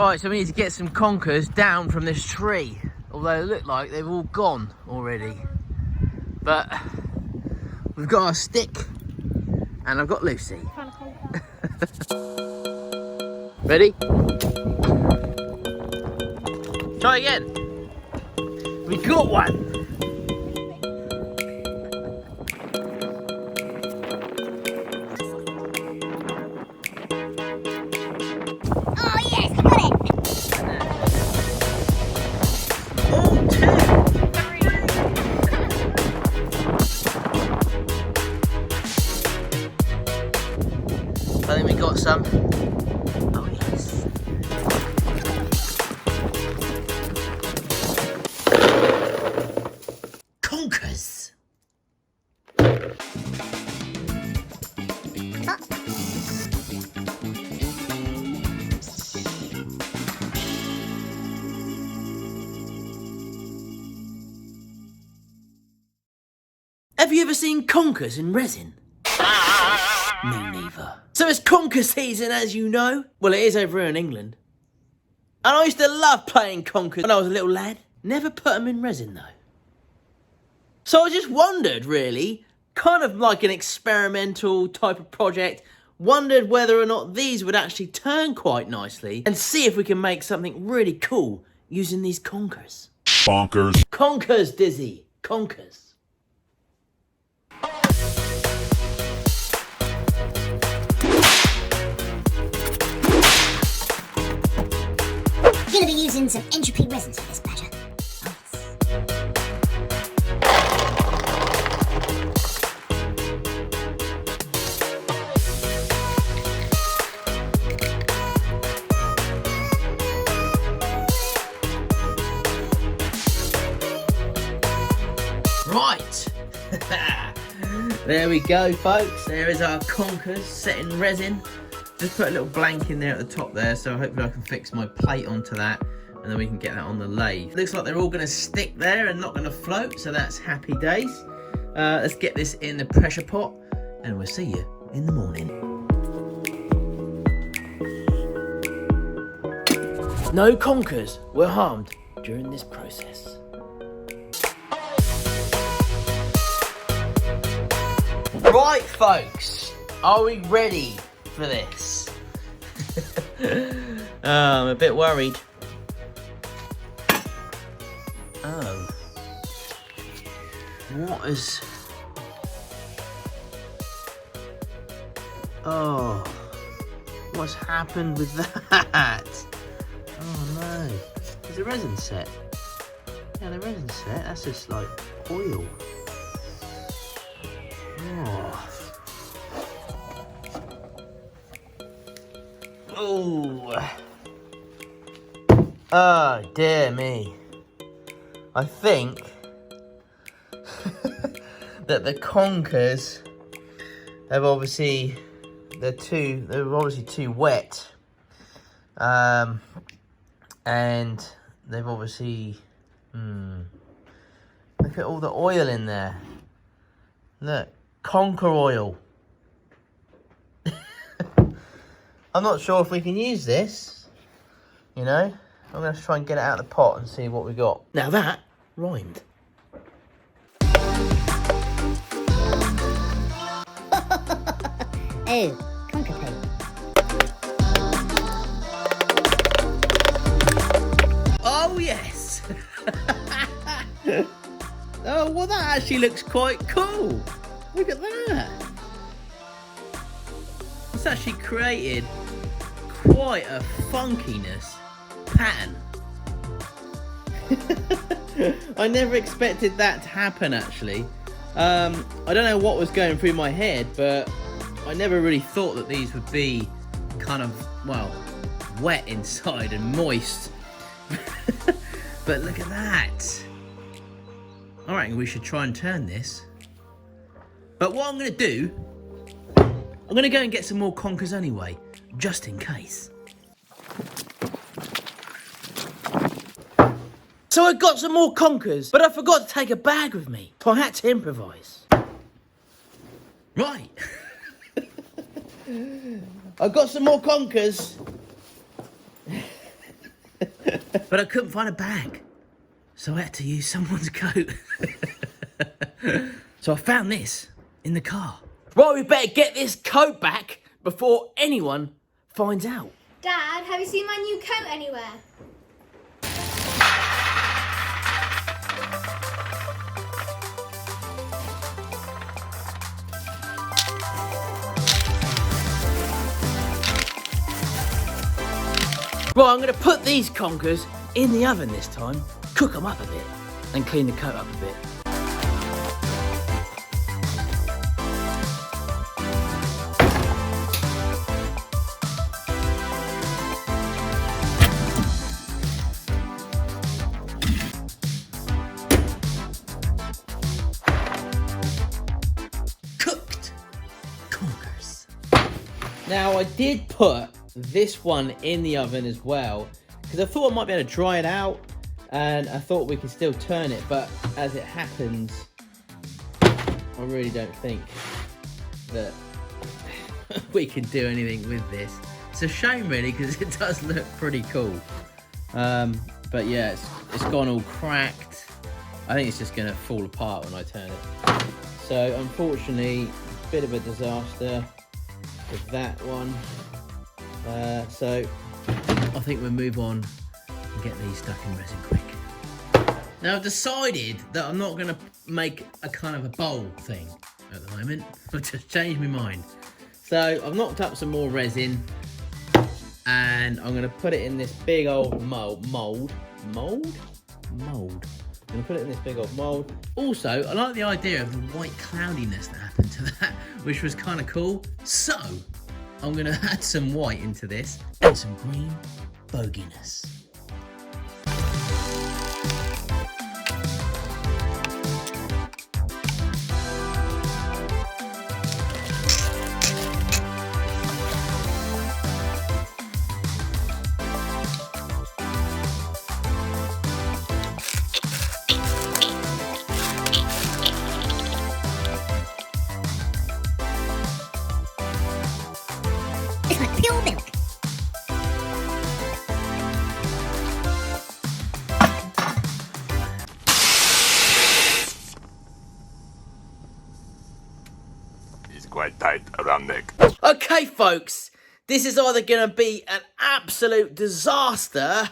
Right, so we need to get some conkers down from this tree. Although they look like they've all gone already. But we've got our stick and I've got Lucy. Ready? Try again. We got one. I think we got some. Oh yes. Conkers. Have you ever seen conkers in resin? Me neither. So it's conker season, as you know. Well, it is over here in England. And I used to love playing conkers when I was a little lad. Never put them in resin, though. So I just wondered, really, kind of like an experimental type of project, wondered whether or not these would actually turn quite nicely and see if we can make something really cool using these conkers. Bonkers. Conkers, Dizzy. Conkers. Gonna be using some entropy resins for this badger. Right. There we go, folks. There is our conkers set in resin. Just put a little blank in there at the top there, so hopefully I can fix my plate onto that and then we can get that on the lathe. Looks like they're all going to stick there and not going to float, so that's happy days. Let's get this in the pressure pot and we'll see you in the morning. No conkers were harmed during this process. Right, folks, are we ready for this? I'm a bit worried. Oh. What is... Oh. What's happened with that? Oh no. Is the resin set? Yeah, the resin set. That's just like oil. Oh. Oh, dear me. I think that the conkers have obviously they're obviously too wet. And they've obviously look at all the oil in there. Look, conker oil. I'm not sure if we can use this, you know. I'm going to try and get it out of the pot and see what we got. Now that rhymed. Oh, conker poo. Oh, yes. Oh, well, that actually looks quite cool. Look at that. It's actually created quite a funkiness pattern. I never expected that to happen, actually. I don't know what was going through my head, but I never really thought that these would be kind of, well, wet inside and moist. But look at that. I reckon we should try and turn this. But what I'm going to do, I'm going to go and get some more conkers anyway, just in case. So I got some more conkers, but I forgot to take a bag with me. So I had to improvise. Right. I got some more conkers. But I couldn't find a bag, so I had to use someone's coat. So I found this in the car. Right, we better get this coat back before anyone finds out. Dad, have you seen my new coat anywhere? Right, I'm going to put these conkers in the oven this time, cook them up a bit, and clean the coat up a bit. Cooked conkers. Now, I did put this one in the oven as well because I thought I might be able to dry it out, and I thought we could still turn it, but as it happens, I really don't think that we can do anything with this. It's a shame really, because it does look pretty cool, but yeah, it's gone all cracked. I think it's just gonna fall apart when I turn it, so unfortunately a bit of a disaster with that one. So I think we'll move on and get these stuck in resin quick. Now I've decided that I'm not going to make a kind of a bowl thing at the moment. I've just changed my mind. So I've knocked up some more resin and I'm going to put it in this big old mold. I'm going to put it in this big old mold. Also, I like the idea of the white cloudiness that happened to that, which was kind of cool. So I'm going to add some white into this and some green boginess. It's like pure milk. It's quite tight around neck. Okay, folks, this is either going to be an absolute disaster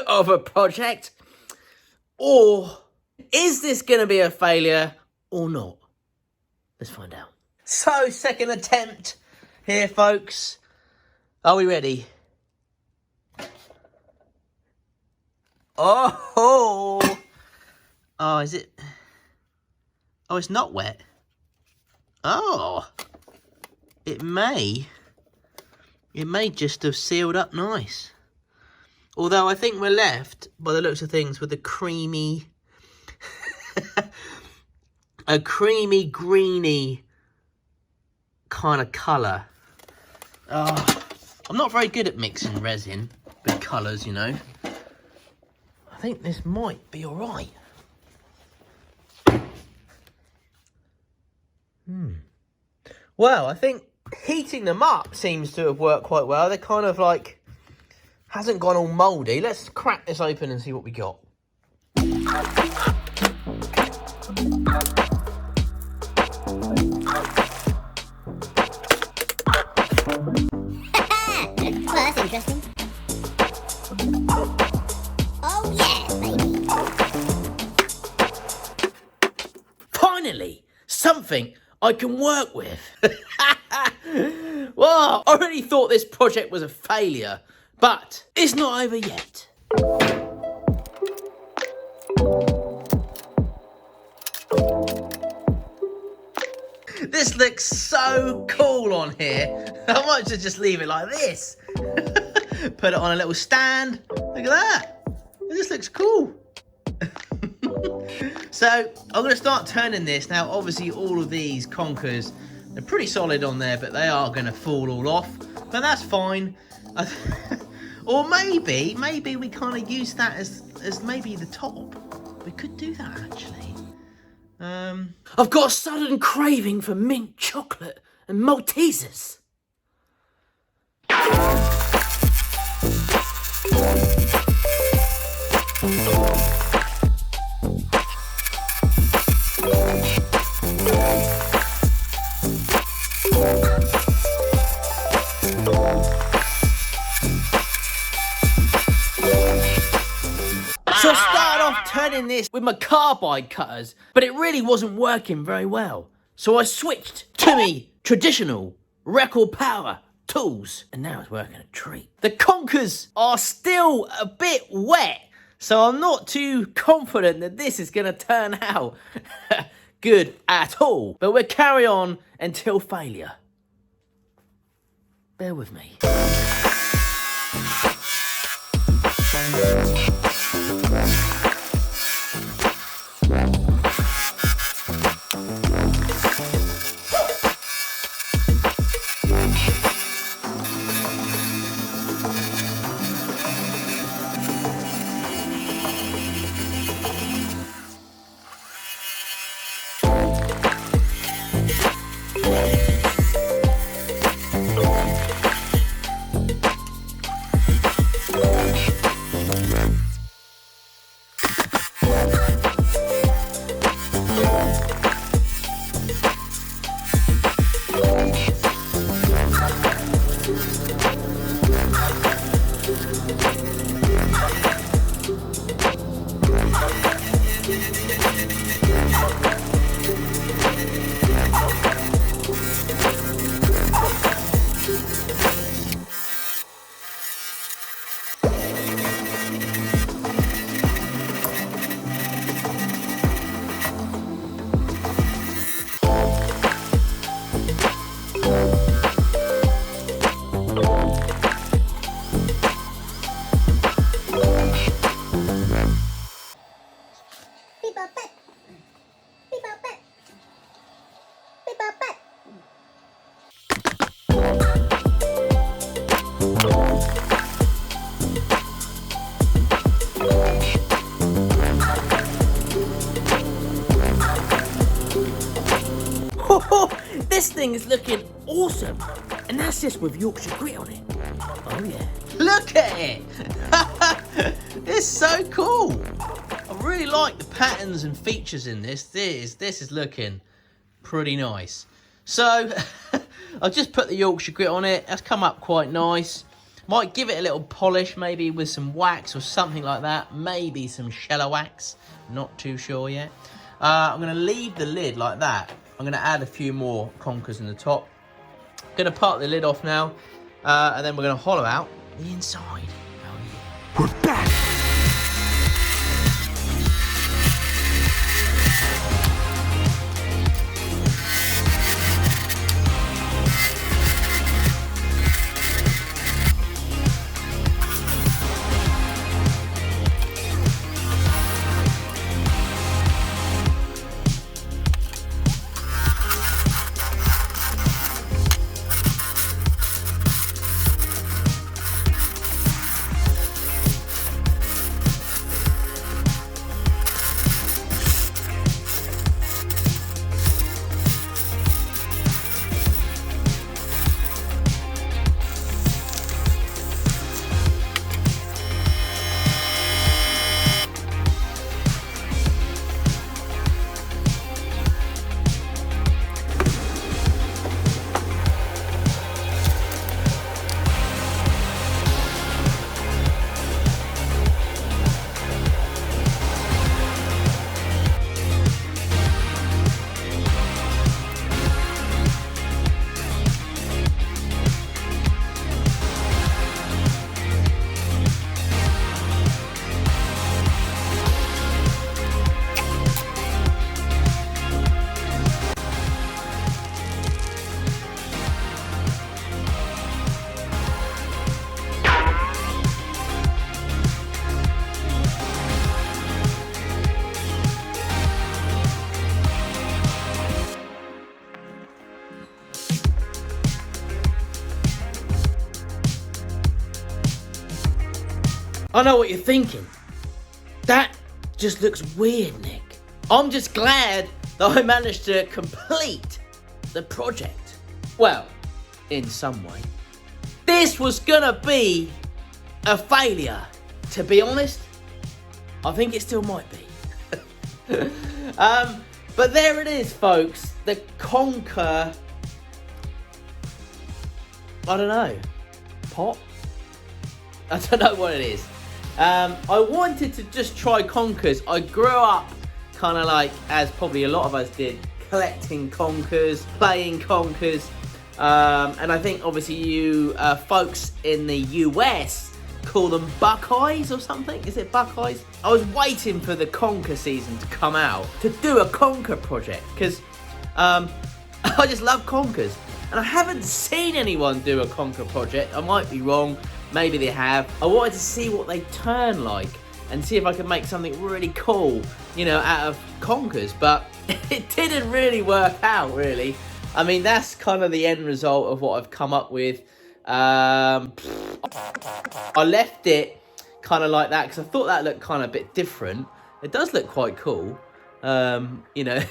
of a project, or is this going to be a failure or not? Let's find out. So, second attempt here, folks. Are we ready? Oh, is it? Oh, it's not wet. Oh, it may just have sealed up nice. Although I think we're left, by the looks of things, with a creamy, greeny kind of colour. I'm not very good at mixing resin with colours, you know. I think this might be alright. Well, I think heating them up seems to have worked quite well. They're kind of like, hasn't gone all mouldy. Let's crack this open and see what we got. Well, that's interesting. Oh yeah, baby. Finally, something I can work with. Well, I already thought this project was a failure, but it's not over yet. This looks so cool on here. I might just leave it like this. Put it on a little stand. Look at that. This looks cool. So I'm going to start turning this. Now, obviously, all of these conkers, they're pretty solid on there, but they are going to fall all off. But that's fine. Or maybe we kind of use that as maybe the top. We could do that, actually. I've got a sudden craving for mint chocolate and Maltesers. scanning this with my carbide cutters, but it really wasn't working very well. So I switched to me traditional record power tools, and now it's working a treat. The conkers are still a bit wet, so I'm not too confident that this is going to turn out good at all. But we'll carry on until failure. Bear with me. This thing is looking awesome, and that's just with Yorkshire grit on it. Oh yeah, look at it. It's so cool. I really like the patterns and features in this. This is looking pretty nice. So I've just put the Yorkshire grit on it. That's come up quite nice. Might give it a little polish, maybe with some wax or something like that. Maybe some shallow wax. Not too sure yet. I'm going to leave the lid like that. I'm going to add a few more conkers in the top. Going to part the lid off now. And then we're going to hollow out the inside. Oh, yeah. We're back! I know what you're thinking. That just looks weird, Nick. I'm just glad that I managed to complete the project. Well, in some way. This was gonna be a failure. To be honest, I think it still might be. But there it is, folks. The Conker, I don't know, pot? I don't know what it is. I wanted to just try conkers. I grew up kind of like, as probably a lot of us did, collecting conkers, playing conkers. And I think obviously you folks in the US call them Buckeyes or something. Is it Buckeyes? I was waiting for the conker season to come out to do a conker project because I just love conkers. And I haven't seen anyone do a conker project. I might be wrong. Maybe they have. I wanted to see what they turn like and see if I could make something really cool, you know, out of conkers. But it didn't really work out, really. I mean, that's kind of the end result of what I've come up with. I left it kind of like that because I thought that looked kind of a bit different. It does look quite cool. You know,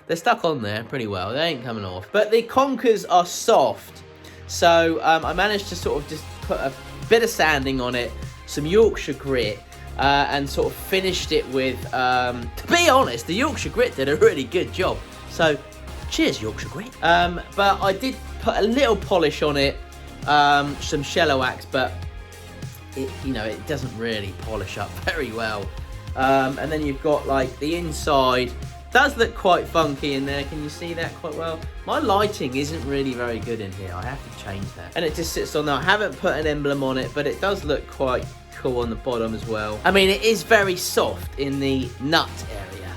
they're stuck on there pretty well. They ain't coming off. But the conkers are soft. So I managed to sort of just put a bit of sanding on it, some Yorkshire grit, and sort of finished it with, to be honest, the Yorkshire grit did a really good job. So cheers, Yorkshire grit. But I did put a little polish on it, some Shello wax, but it, you know, it doesn't really polish up very well. And then you've got like the inside. Does look quite funky in there. Can you see that quite well? My lighting isn't really very good in here. I have to change that. And it just sits on there. I haven't put an emblem on it, but it does look quite cool on the bottom as well. I mean, it is very soft in the nut area.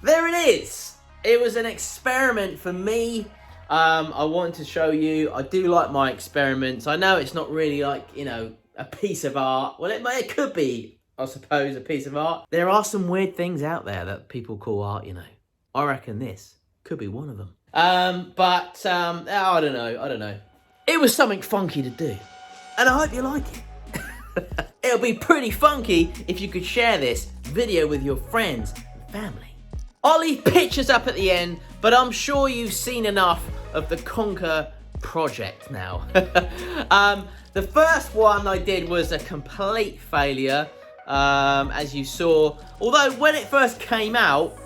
There it is. It was an experiment for me. I wanted to show you. I do like my experiments. I know it's not really like, you know, a piece of art. Well, it could be, I suppose, a piece of art. There are some weird things out there that people call art, you know. I reckon this could be one of them. But I don't know. It was something funky to do. And I hope you like it. It'll be pretty funky if you could share this video with your friends and family. I'll leave pictures up at the end, but I'm sure you've seen enough of the Conker project now. The first one I did was a complete failure. As you saw, although when it first came out,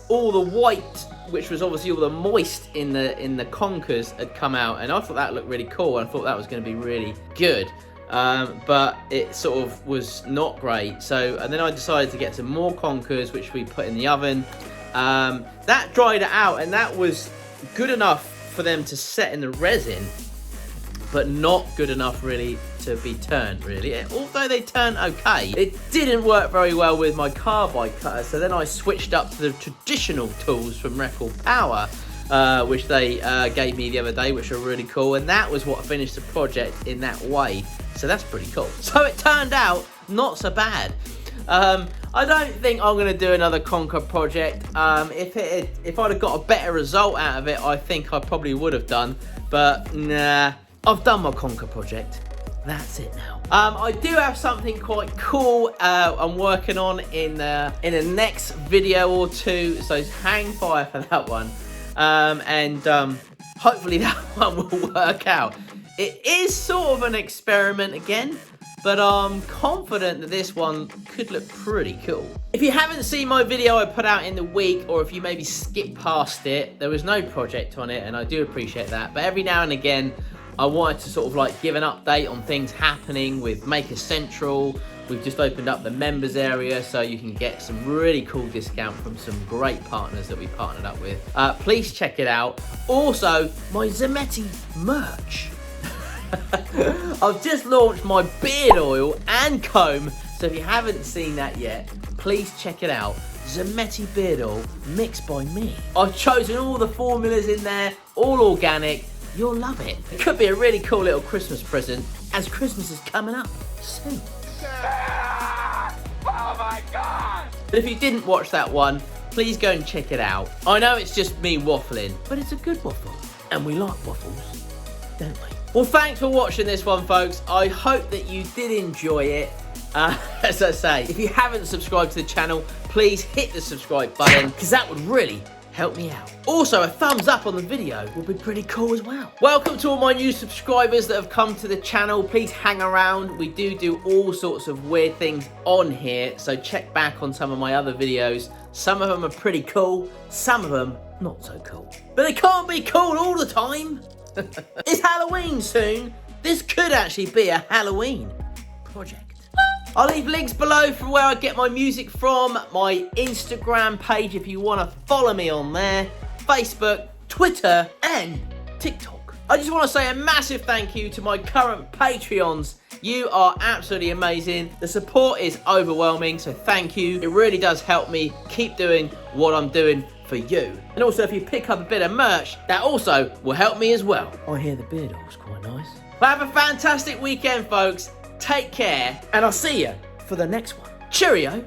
all the white, which was obviously all the moist in the conkers, had come out, and I thought that looked really cool. I thought that was going to be really good, but it sort of was not great. So, and then I decided to get some more conkers, which we put in the oven. That dried it out, and that was good enough for them to set in the resin, but not good enough really to be turned, really. Although they turned okay, it didn't work very well with my carbide cutter, so then I switched up to the traditional tools from Record Power, which they gave me the other day, which are really cool, and that was what finished the project in that way, so that's pretty cool. So it turned out not so bad. I don't think I'm going to do another Conker project. If I'd have got a better result out of it, I think I probably would have done, but nah. I've done my Conker project. That's it now. I do have something quite cool I'm working on in the next video or two, so hang fire for that one. Hopefully that one will work out. It is sort of an experiment again, but I'm confident that this one could look pretty cool. If you haven't seen my video I put out in the week, or if you maybe skip past it, there was no project on it, and I do appreciate that. But every now and again, I wanted to sort of like give an update on things happening with Maker Central. We've just opened up the members area, so you can get some really cool discount from some great partners that we partnered up with. Please check it out. Also, my Zametti merch. I've just launched my beard oil and comb, so if you haven't seen that yet, please check it out. Zametti beard oil mixed by me. I've chosen all the formulas in there, all organic. You'll love it. It could be a really cool little Christmas present, as Christmas is coming up soon. Oh my god! But if you didn't watch that one, please go and check it out. I know it's just me waffling, but it's a good waffle. And we like waffles, don't we? Well, thanks for watching this one, folks. I hope that you did enjoy it. As I say, if you haven't subscribed to the channel, please hit the subscribe button, because that would really help me out. Also, a thumbs up on the video would be pretty cool as well. Welcome to all my new subscribers that have come to the channel. Please hang around. We do all sorts of weird things on here, so check back on some of my other videos. Some of them are pretty cool, some of them not so cool. But they can't be cool all the time. It's Halloween soon, this could actually be a Halloween project. I'll leave links below for where I get my music from, my Instagram page if you want to follow me on there, Facebook, Twitter, and TikTok. I just want to say a massive thank you to my current Patreons. You are absolutely amazing. The support is overwhelming, so thank you. It really does help me keep doing what I'm doing for you. And also, if you pick up a bit of merch, that also will help me as well. I hear the beard oil's quite nice. But have a fantastic weekend, folks. Take care, and I'll see you for the next one. Cheerio.